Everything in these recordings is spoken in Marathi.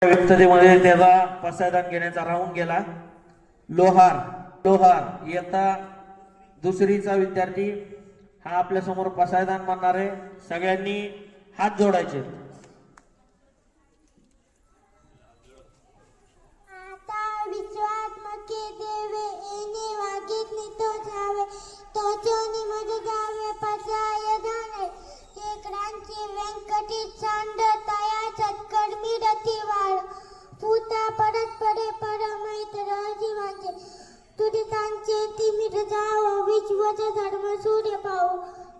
व्यक्ततेमध्ये त्याचा पसायदान घेण्याचा राहून गेला। लोहार लोहार इयत्ता दुसरीचा विद्यार्थी हा आपल्या समोर पसायदान मानणार आहे। सगळ्यांनी हात जोडायचे। आता विश्वात्मके देवे येणे वागितने तो जावे तोचोनी मज जावे पसाय धाने टेकडांचे व्यंकटी चांड तया चतकडमी रती वाळ पूता परत पडे परमैत राजीवांचे तुडितांचे तिमिर जावो विश्वच धर्म सूर्य पावो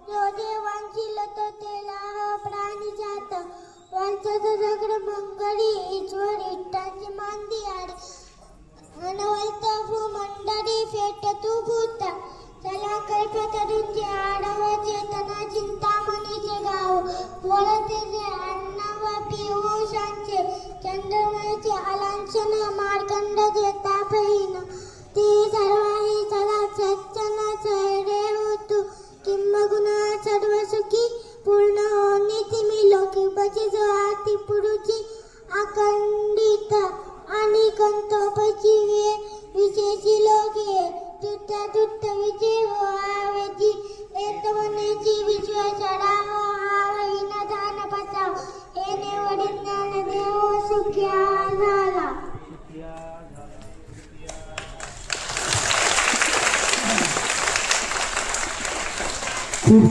जो देवांची लत तेला प्राणी जात वालचच जगड मंगळी ईश्वर इष्टांची मांदी आड अनवैत भूमंडळी फेट तू भूता चला कल्प तरुंचे आडव चेतना चिंतामणीचे गाव वळतेचे अण्णव पियुषांचे चंद्रमळेचे अलांछन मार्कंडचे तापहीन ती सर्वाही सदा सच्चन चैरे होतु किंबगुना सर्व सुखी पूर्ण होनी मी लोकी बचे जो आती पुरुची अखंडित आणि कंतोपची विशेषी लोके तुट्टा तुट्ट विजय हो आवेची एकवनेची विश्व चढा हो आवे न दान पचाव येणे वडील ज्ञान देव सुख्या झाला। खूप